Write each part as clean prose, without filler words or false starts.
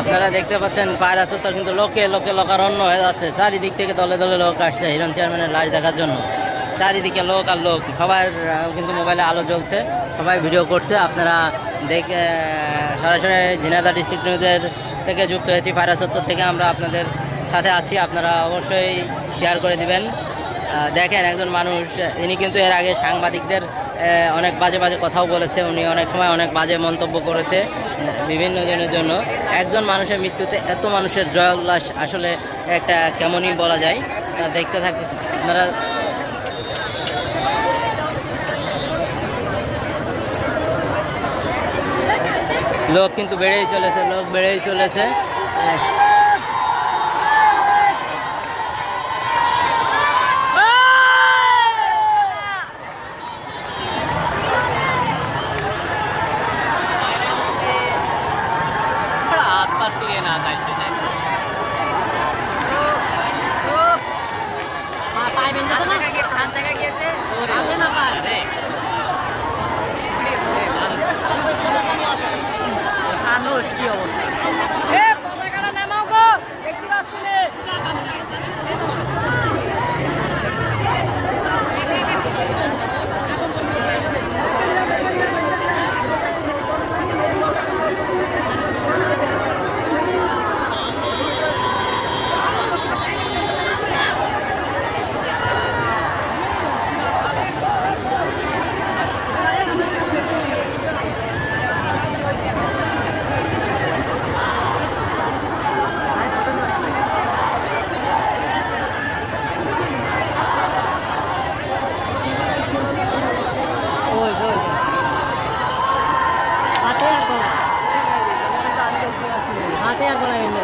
আপনারা দেখতে পাচ্ছেন পায়রা চত্বর কিন্তু লোকে লোকে লোকারণ্য হয়ে যাচ্ছে। চারিদিক থেকে দলে দলে লোক আসছে হিরণ চেয়ারম্যানের লাশ দেখার জন্য। চারিদিকে লোক আর লোক, সবার কিন্তু মোবাইলে আলো জ্বলছে, সবাই ভিডিও করছে। আপনারা দেখে সরাসরি ঝিনাইদহ ডিস্ট্রিক্ট নিউজের থেকে যুক্ত হয়েছি, পায়রা চত্বর থেকে আমরা আপনাদের সাথে আছি। আপনারা অবশ্যই শেয়ার করে দিবেন। দেখেন একজন মানুষ, ইনি কিন্তু এর আগে সাংবাদিকদের অনেক বাজে বাজে কথাও বলেছে, উনি অনেক সময় অনেক বাজে মন্তব্য করেছে বিভিন্ন জনের জন্য। একজন মানুষের মৃত্যুতে এত মানুষের জয় উল্লাস আসলে একটা কেমনই বলা যায়। দেখতে থাকি আপনারা। লোক কিন্তু বেড়েই চলেছে, লোক বেড়েই চলেছে। কি হাতে আর বানাবেন না।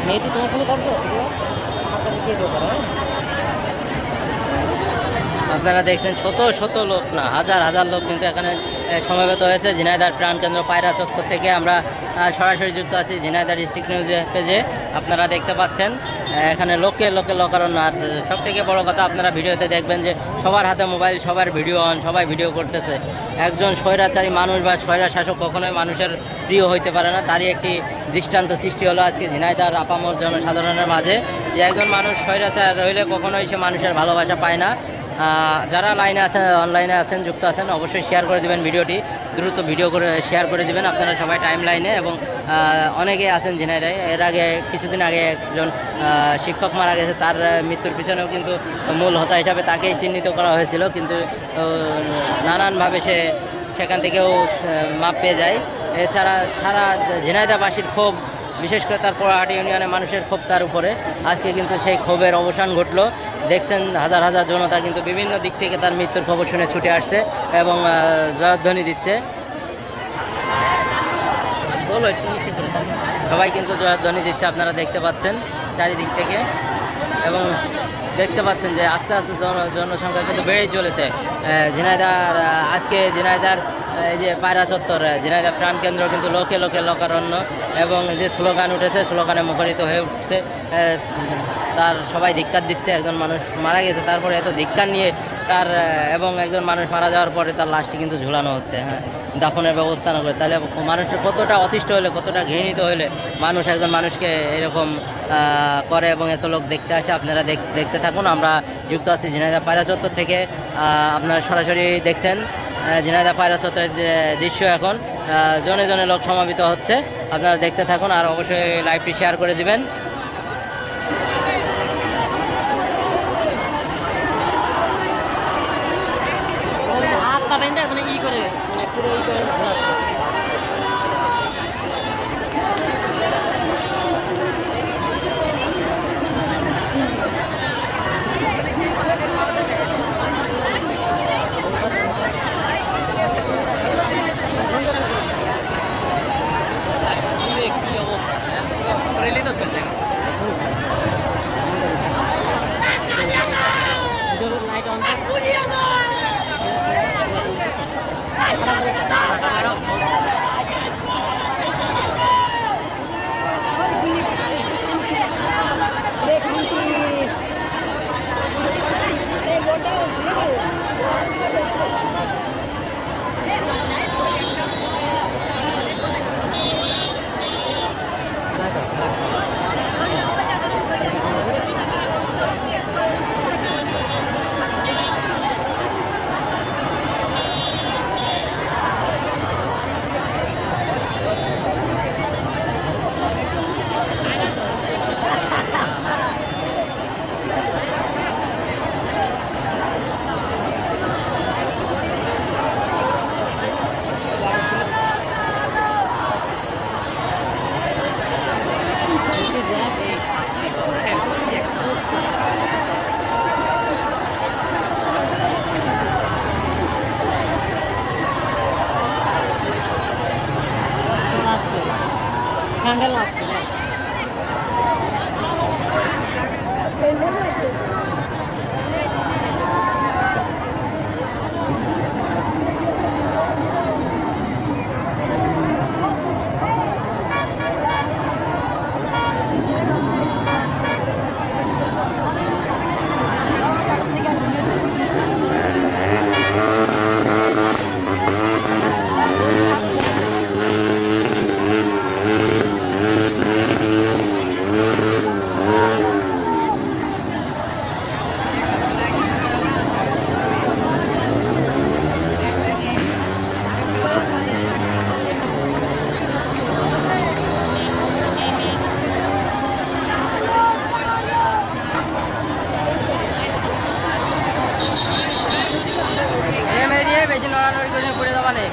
মেয়েটি তোমার কোনো করবো আপনারা দেখছেন শত শত লোক না হাজার হাজার লোক কিন্তু এখানে সমবেত হয়েছে ঝিনাইদহ প্রাণকেন্দ্র পায়রা চত্বর থেকে। আমরা সরাসরি যুক্ত আছি ঝিনাইদহ ডিস্ট্রিক্ট নিউজের পেজে। আপনারা দেখতে পাচ্ছেন এখানে লোকে লোকে লোকারণ্য। আর সব থেকে বড় কথা, আপনারা ভিডিওতে দেখবেন যে সবার হাতে মোবাইল, সবার ভিডিও অন, সবাই ভিডিও করতেছে। একজন স্বৈরাচারী মানুষ বা স্বৈরা শাসক কখনোই মানুষের প্রিয় হইতে পারে না। তারই একটি দৃষ্টান্ত সৃষ্টি হলো আজকে ঝিনাইদহর আপামর জনসাধারণের মাঝে, যে একজন মানুষ স্বৈরাচার রইলে কখনোই সে মানুষের ভালোবাসা পায় না। যারা লাইনে আছেন, অনলাইনে আছেন, যুক্ত আছেন, অবশ্যই শেয়ার করে দেবেন ভিডিওটি, দ্রুত ভিডিও করে শেয়ার করে দেবেন আপনারা সবাই টাইম লাইনে। এবং অনেকে আছেন ঝিনাইদহে, এর আগে কিছুদিন আগে একজন শিক্ষক মারা গেছে, তার মৃত্যুর পিছনেও কিন্তু মূল হোতা হিসাবে তাকেই চিহ্নিত করা হয়েছিল, কিন্তু নানানভাবে সে সেখান থেকেও মাপ পেয়ে যায়। এছাড়া সারা ঝিনাইদহবাসীর ক্ষোভ, বিশেষ করে তার পোড়াহাটি ইউনিয়নের মানুষের ক্ষোভ তার উপরে, আজকে কিন্তু সেই ক্ষোভের অবসান ঘটলো। দেখছেন হাজার হাজার জনতা কিন্তু বিভিন্ন দিক থেকে তার মৃত্যুর খবর শুনে ছুটে আসছে এবং জয়ধ্বনি দিচ্ছে। সবাই কিন্তু জয়ধ্বনি দিচ্ছে, আপনারা দেখতে পাচ্ছেন চারিদিক থেকে। এবং দেখতে পাচ্ছেন যে আস্তে আস্তে জনসংখ্যা কিন্তু বেড়েই চলেছে ঝিনাইদহর। আজকে ঝিনাইদহর এই যে পায়রা চত্বর, ঝিনাইদহ প্রাণকেন্দ্র কিন্তু লোকে লোকে লোকারণ্য। এবং যে স্লোগান উঠেছে, স্লোগানে মুখরিত হয়ে উঠছে। তার সবাই ধিক্কার দিচ্ছে। একজন মানুষ মারা গেছে, তারপরে এত ধিক্কার নিয়ে তার এবং একজন মানুষ মারা যাওয়ার পরে তার লাশটি কিন্তু ঝুলানো হচ্ছে, হ্যাঁ, দাফনের ব্যবস্থা না করে। তাহলে মানুষের কতটা অতিষ্ঠ হলে, কতটা ঘৃণিত হলে মানুষ একজন মানুষকে এরকম করে এবং এত লোক দেখতে আসে। আপনারা দেখতে থাকুন। আমরা যুক্ত আছি ঝিনাইদহ পায়রা চত্বর থেকে। আপনারা সরাসরি দেখছেন ঝিনাইদহ পায়রা চত্বরের দৃশ্য। এখন জনে জনে লোক সমাবেত হচ্ছে, আপনারা দেখতে থাকুন আর অবশ্যই লাইভটি শেয়ার করে দিবেন। হাত পাবেন না, মানে ই করে, মানে পুরো ই করে লাইট অন স্যান্ডেল আছে বেশি নড়ানড়ি করে পড়ে যাবা নেই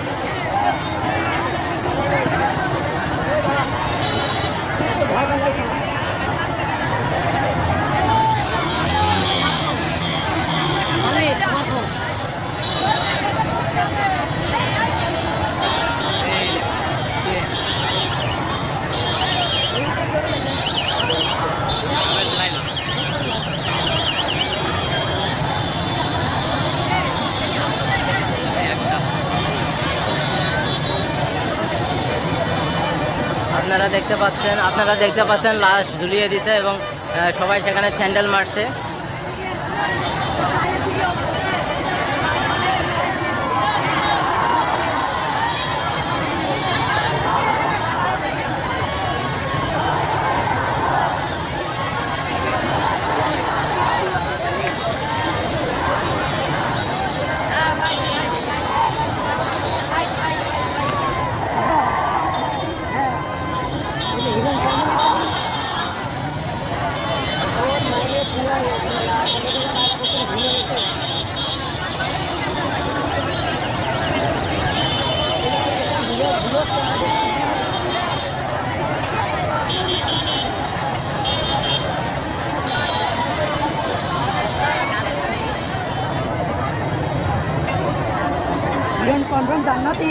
আপনারা দেখতে পাচ্ছেন লাশ ঝুলিয়ে দিচ্ছে এবং সবাই সেখানে স্যান্ডেল মারছে। Confirm Jannati.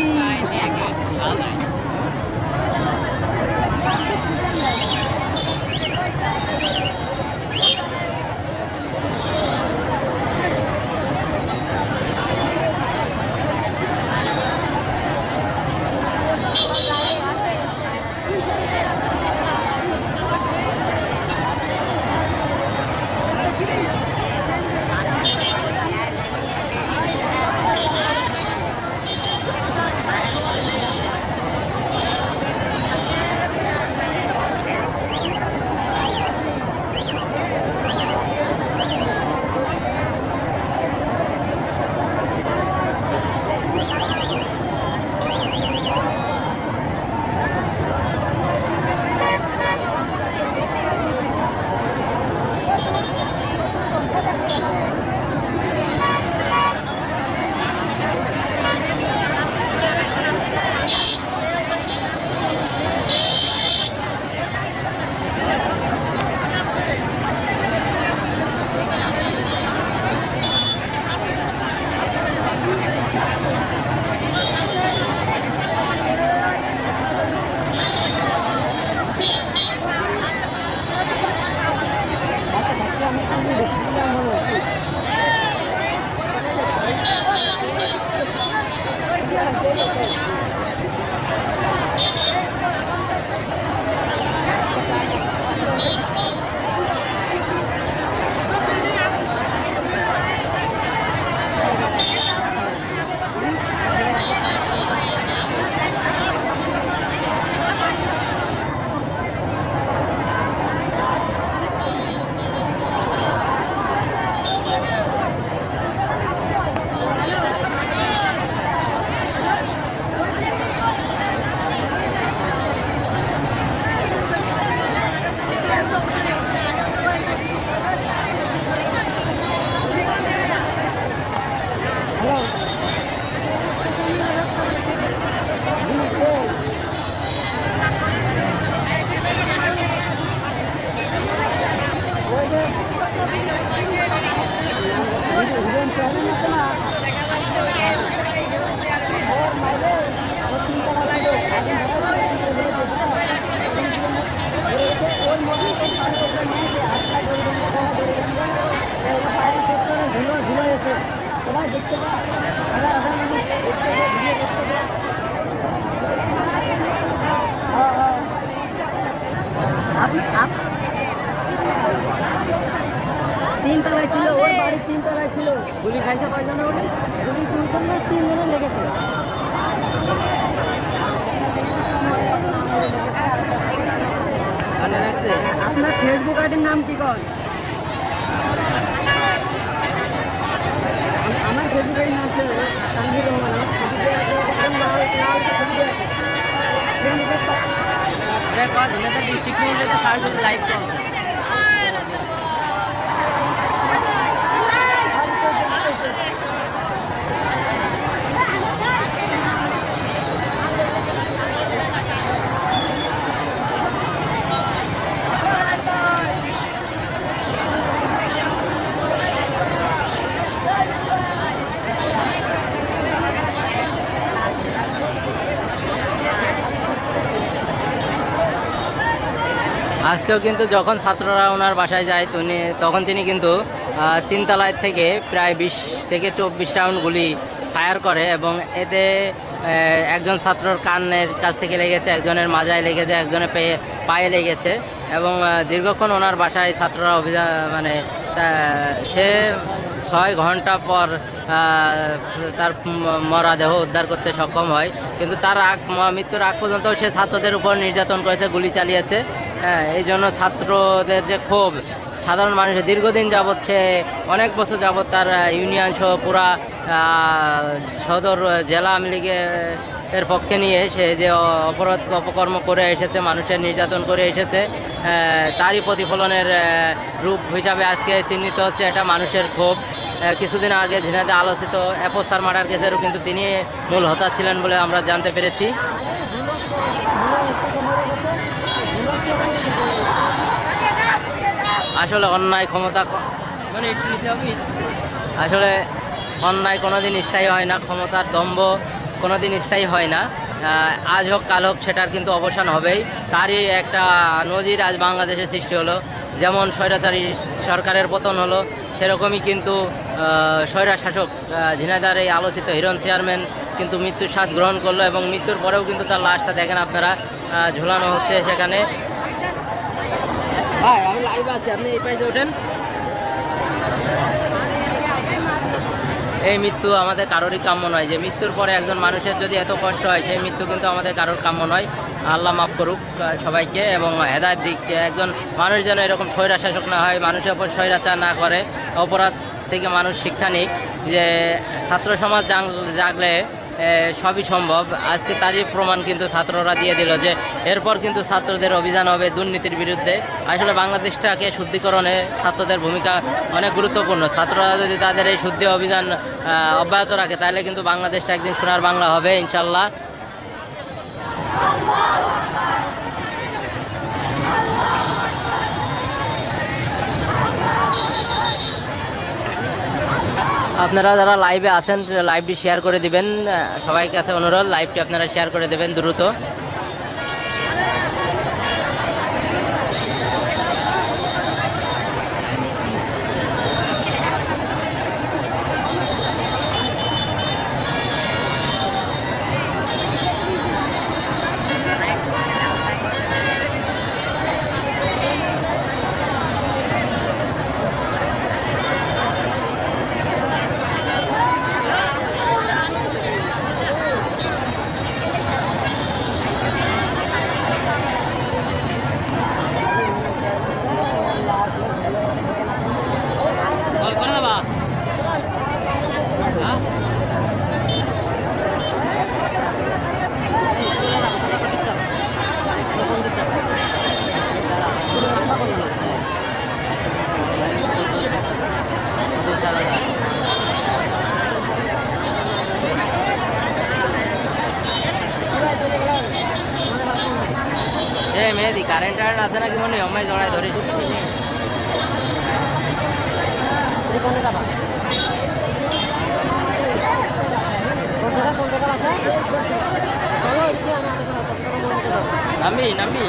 সবাই দেখতে পায়, হাজার হাজার মানুষ দেখতে পায়, ভিডিও দেখতে পায়। তিন তলায় ছিল, ওর বাড়ি তিন তলায় ছিল। গুলি খাইছে কয়জন? গুলি তিনজন না তিনজনের লেগেছে। আপনার ফেসবুক আইডির নাম কি কর? আমার ফেসবুক আইডির নাম ছিল তানভীর রহমান। ডিস্ট্রিক্ট নিউজে সারাদিন লাইভ চলছে। আজকেও কিন্তু যখন ছাত্ররা ওনার বাসায় যায় তখন তিনি কিন্তু তিনতলায় থেকে প্রায় 20 থেকে 24 রাউন্ড গুলি ফায়ার করে এবং এতে একজন ছাত্রর কানের কাছ থেকে লেগেছে, একজনের মাজায় লেগেছে, একজনের পায়ে লেগেছে এবং দীর্ঘক্ষণ ওনার বাসায় ছাত্ররা অভিযান সে 6 ঘন্টা পর তার মরা দেহ উদ্ধার করতে সক্ষম হয়। কিন্তু তার মৃত্যুর আগ পর্যন্ত সে ছাত্রদের উপর নির্যাতন করেছে, গুলি চালিয়েছে। এই জন্য ছাত্রদের যে ক্ষোভ, সাধারণ মানুষের দীর্ঘদিন যাবৎ সে অনেক বছর যাবৎ তার ইউনিয়ন সহ পুরা সদর জেলা আওয়ামী লীগের পক্ষে নিয়ে সে যে অপরাধ অপকর্ম করে এসেছে, মানুষের নির্যাতন করে এসেছে, তারই প্রতিফলনের রূপ হিসাবে আজকে চিহ্নিত হচ্ছে এটা মানুষের ক্ষোভ। কিছুদিন আগে ঝিনাইদহে আলোচিত অ্যাপোস্টার মার্ডার কেসেরও কিন্তু তিনি মূল হোতা ছিলেন বলে আমরা জানতে পেরেছি। আসলে অন্যায় ক্ষমতা আসলে অন্যায় কোনোদিন স্থায়ী হয় না, ক্ষমতার দম্ভ কোনোদিন স্থায়ী হয় না। আজ হোক কাল হোক সেটার কিন্তু অবসান হবেই। তারই একটা নজির আজ বাংলাদেশে সৃষ্টি হলো। যেমন স্বৈরাচারী সরকারের পতন হলো, সেরকমই কিন্তু স্বৈরা শাসক ঝিনাইদহের এই আলোচিত হিরণ চেয়ারম্যান কিন্তু মৃত্যুর স্বাদ গ্রহণ করলো এবং মৃত্যুর পরেও কিন্তু তার লাশটা দেখেন আপনারা ঝুলানো হচ্ছে সেখানে। ভাই আমি লাইভ আছি, আপনি এই পাশে ওঠেন। এই মৃত্যু আমাদের কারোরই কাম্য নয়। যে মৃত্যুর পরে একজন মানুষের যদি এত কষ্ট হয়, সেই মৃত্যু কিন্তু আমাদের কারোর কাম্য নয়। আল্লাহ মাফ করুক সবাইকে এবং হেদায়েত দিক। একজন মানুষ যেন এরকম স্বৈরা শাসক না হয়, মানুষের ওপর স্বৈরাচার না করে, অপরাধ থেকে মানুষ শিক্ষা নিক যে ছাত্র সমাজ জাগলে সবই সম্ভব। আজকে তারই প্রমাণ কিন্তু ছাত্ররা দিয়ে দিল যে এরপর কিন্তু ছাত্রদের অভিযান হবে দুর্নীতির বিরুদ্ধে। আসলে বাংলাদেশটাকে শুদ্ধিকরণে ছাত্রদের ভূমিকা অনেক গুরুত্বপূর্ণ। ছাত্ররা যদি তাদের এই শুদ্ধি অভিযান অব্যাহত রাখে তাহলে কিন্তু বাংলাদেশটা একদিন সোনার বাংলা হবে ইনশাল্লাহ। আপনারা যারা লাইভে আছেন লাইভটি শেয়ার করে দিবেন, সবাই কাছে অনুরোধ লাইভটি আপনারা শেয়ার করে দেবেন দ্রুত। মেহেদি কারেন্ট আছে নাকি মনে হয় জড়াই ধরে নামি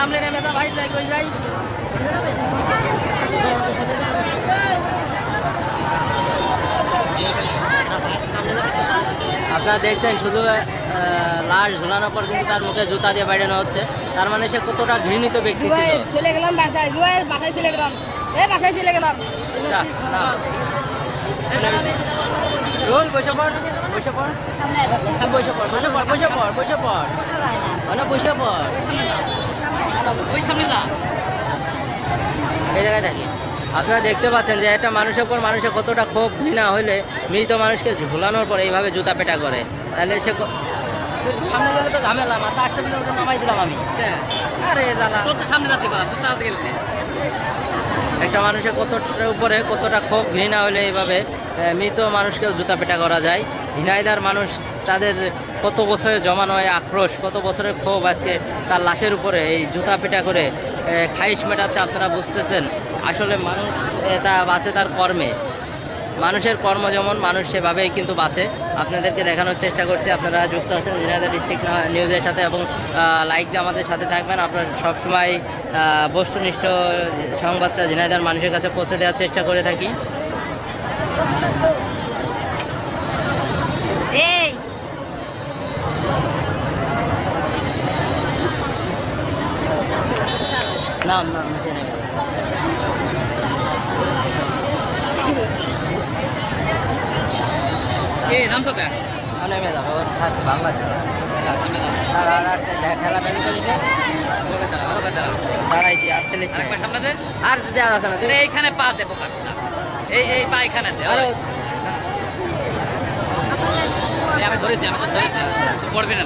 সামনে নেমে যা ভাই, যাই কই যাই। আপনারা দেখছেন শুধু লাশ ঝুলানোর পর কিন্তু তার মুখে জুতা দিয়ে বাইরানো হচ্ছে, তার মানে সে কতটা ঘৃণিত ব্যক্তি ছিল। চলে গেলাম বাসায়, বাসায় চলে গেলাম, বাসায় চলে গেলাম। আচ্ছা, না। রোল বসে পড়, বসে পড়, বসে পড়, বসে পড়, বসে পড়, বসে পড়, মানে বসে পড়, ওই সামনে যা, এই জায়গায় থাকি। আপনারা দেখতে পাচ্ছেন যে একটা মানুষের পর মানুষের কতটা ক্ষোভ ঘৃণা হইলে মৃত মানুষকে ঝুলানোর পর এইভাবে জুতা পেটা করে, তাহলে সে সামনে গেলে তো ঝামেলা, মাথা আসতে দিলে ওটা নামাই দিলাম আমি। আরে জ্বালা, তোর তো সামনে যাতে করা, তোর তাড়াতে গেলে একটা মানুষের কতটার উপরে কতটা ক্ষোভ ঘৃণা হলে এইভাবে মৃত মানুষকেও জুতা পেটা করা যায়। ঝিনাইদার মানুষ তাদের কত বছরের জমানো হয় আক্রোশ, কত বছরের ক্ষোভ আজকে তার লাশের উপরে এই জুতা পেটা করে খাইশ মেটাচ্ছে। আপনারা বুঝতেছেন আসলে মানুষ তা বাঁচে তার কর্মে, মানুষের কর্ম যেমন মানুষ সেভাবেই কিন্তু বাঁচে। আপনাদেরকে দেখানোর চেষ্টা করছি, আপনারা যুক্ত আছেন ঝিনাইদহ ডিস্ট্রিক্ট নিউজের সাথে এবং লাইক দিয়ে আমাদের সাথে থাকবেন। আপনারা সবসময় বস্তুনিষ্ঠ সংবাদটা ঝিনাইদহর মানুষের কাছে পৌঁছে দেওয়ার চেষ্টা করে থাকি। এই না না নিচে নেমে নামছো কে নেমে যাবো বাংলা খেলা বের করে দাঁড়াইছি আর দেওয়া যাচ্ছে না, তুমি এইখানে পা দেবো, এই পা এখানে আমি ধরেছি, আমি তো ধরেছি, পড়বে না।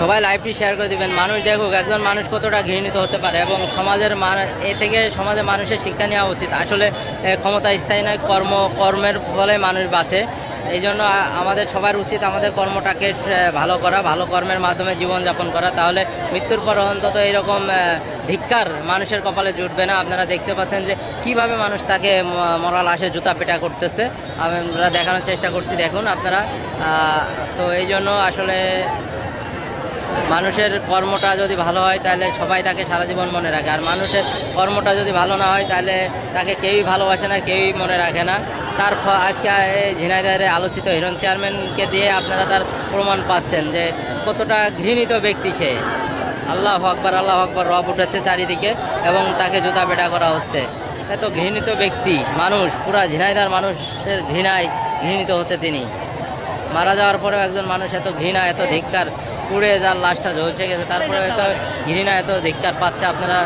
সবাই লাইভটি শেয়ার করে দিবেন, মানুষ দেখুক একজন মানুষ কতটা ঘৃণিত হতে পারে এবং সমাজের এ থেকে সমাজে মানুষের শিক্ষা নেওয়া উচিত। আসলে ক্ষমতা স্থায়ী নয়, কর্মের ফলে মানুষ বাঁচে। এই জন্য আমাদের সবার উচিত আমাদের কর্মটাকে ভালো করা, ভালো কর্মের মাধ্যমে জীবনযাপন করা, তাহলে মৃত্যুর পর অন্তত এইরকম ধিক্কার মানুষের কপালে জুটবে না। আপনারা দেখতে পাচ্ছেন যে কিভাবে মানুষ তাকে মরা লাশে জুতা পেটা করতেছে, আমরা দেখানোর চেষ্টা করছি, দেখুন আপনারা। তো এই জন্য আসলে মানুষের কর্মটা যদি ভালো হয় তাহলে সবাই তাকে সারা জীবন মনে রাখে, আর মানুষের কর্মটা যদি ভালো না হয় তাহলে তাকে কেউই ভালোবাসে না, কেউই মনে রাখে না। তার আজকে ঝিনাইদহের আলোচিত হিরণ চেয়ারম্যানকে দিয়ে আপনারা তার প্রমাণ পাচ্ছেন যে কতটা ঘৃণিত ব্যক্তি সে। আল্লাহু আকবার, আল্লাহু আকবার, রব উঠেছে চারিদিকে এবং তাকে জুতা পেটা করা হচ্ছে। এত ঘৃণিত ব্যক্তি, মানুষ পুরা ঝিনাইদহের মানুষের ঘৃণায় ঘৃণিত হচ্ছে তিনি। মারা যাওয়ার পরেও একজন মানুষ এত ঘৃণা, এত ধিক্কার, পুড়ে যার লাশটা ঝলসে গেছে তারপরে এত ঘৃণা, এত ধিক্কার পাচ্ছে। আপনারা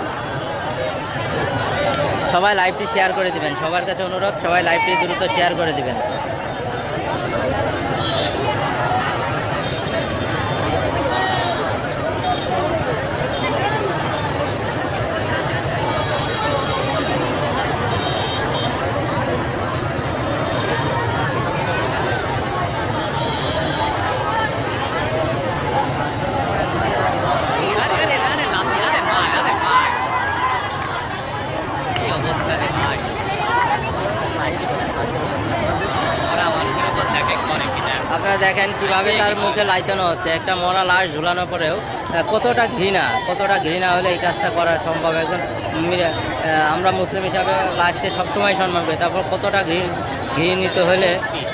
সবাই লাইভটি শেয়ার করে দিবেন, সবার কাছে অনুরোধ, সবাই লাইভটি দ্রুত শেয়ার করে দিবেন। আপনারা দেখেন কিভাবে তার মুখে লাইতানো হচ্ছে, একটা মরা লাশ ঝুলানোর পরেও কতটা ঘৃণা হলে এই কাজটা করা সম্ভব। একজন আমরা মুসলিম হিসাবে লাশকে সবসময় সম্মান করি, তারপর কতটা ঘৃণিত হলে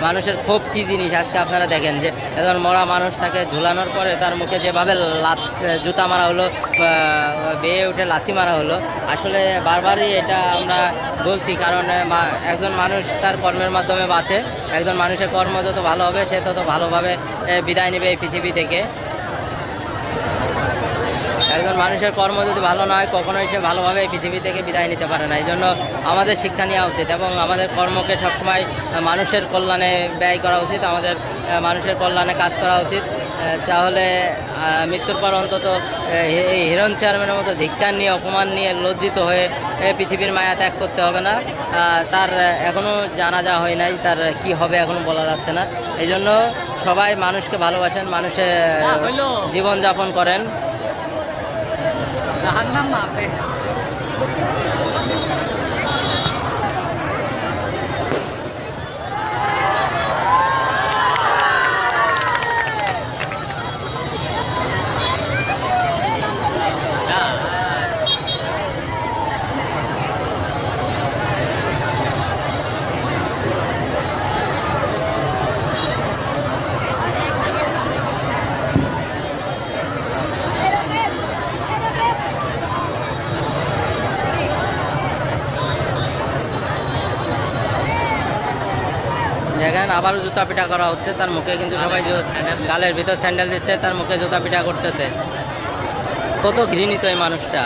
মানুষের ক্ষোভ কী জিনিস আজকে আপনারা দেখেন যে একজন মরা মানুষ তাকে ঝুলানোর পরে তার মুখে যেভাবে জুতা মারা হলো, বেয়ে উঠে লাথি মারা হলো। আসলে বারবারই এটা আমরা বলছি, কারণ একজন মানুষ তার কর্মের মাধ্যমে বাঁচে। একজন মানুষের কর্ম যত ভালো হবে সে তত ভালোভাবে বিদায় নেবে এই পৃথিবী থেকে। একজন মানুষের কর্ম যদি ভালো না হয় কখনোই সে ভালোভাবে এই পৃথিবী থেকে বিদায় নিতে পারে না। এই জন্য আমাদের শিক্ষা নেওয়া উচিত এবং আমাদের কর্মকে সবসময় মানুষের কল্যাণে ব্যয় করা উচিত, আমাদের মানুষের কল্যাণে কাজ করা উচিত। তাহলে মৃত্যুর পর অন্তত এই হিরণ চেয়ারম্যানের মতো ধিক্কার নিয়ে, অপমান নিয়ে লজ্জিত হয়ে পৃথিবীর মায়া ত্যাগ করতে হবে না। তার এখনও জানাজা হয় নাই, তার কি হবে এখনও বলা যাচ্ছে না। এই জন্য সবাই মানুষকে ভালোবাসেন, মানুষের জীবনযাপন করেন। আবারও জুতা পিটা করা হচ্ছে, তার মুখে কিন্তু সবাই গালের ভিতর স্যান্ডেল দিচ্ছে, তার মুখে জুতা পিটা করতেছে। কত ঘৃণিত এই মানুষটা,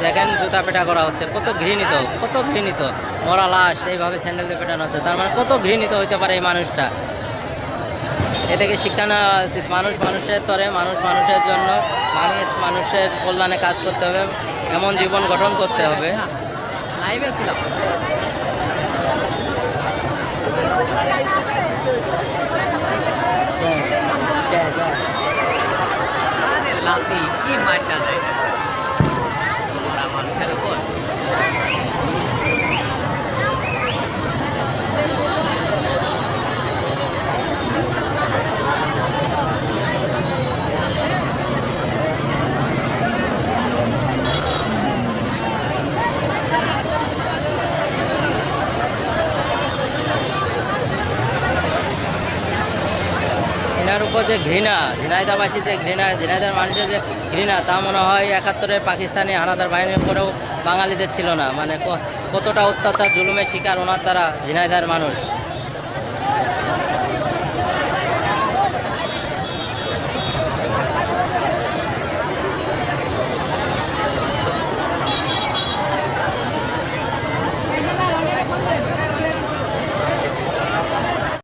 দেখেন জুতা পেটা করা হচ্ছে, কত ঘৃণিত, কত ঘৃণিত। মরা লাশ এইভাবে স্যান্ডেল দিয়ে পেটানো হচ্ছে, তার মানে কত ঘৃণিত হইতে পারে এই মানুষটা। এ থেকে শিক্ষা নেওয়া উচিত। মানুষ মানুষের তরে, মানুষ মানুষের জন্য, মানুষ মানুষের কল্যাণে কাজ করতে হবে, এমন জীবন গঠন করতে হবে। লাইভে ছিলাম। লাতি কি মারটা যায় মানুষের উপর। এনার উপর যে ঘৃণা, ঝিনাইদাবাসী যে ঘৃণা, ঝিনাইদার মানুষের যে ঘৃণা, তা মনে হয় 71-এ পাকিস্তানি হানাদার বাহিনীর উপরেও বাঙালিদের ছিল না। মানে কতটা অত্যাচার জুলুমের শিকার ওনার দ্বারা ঝিনাইদার মানুষ।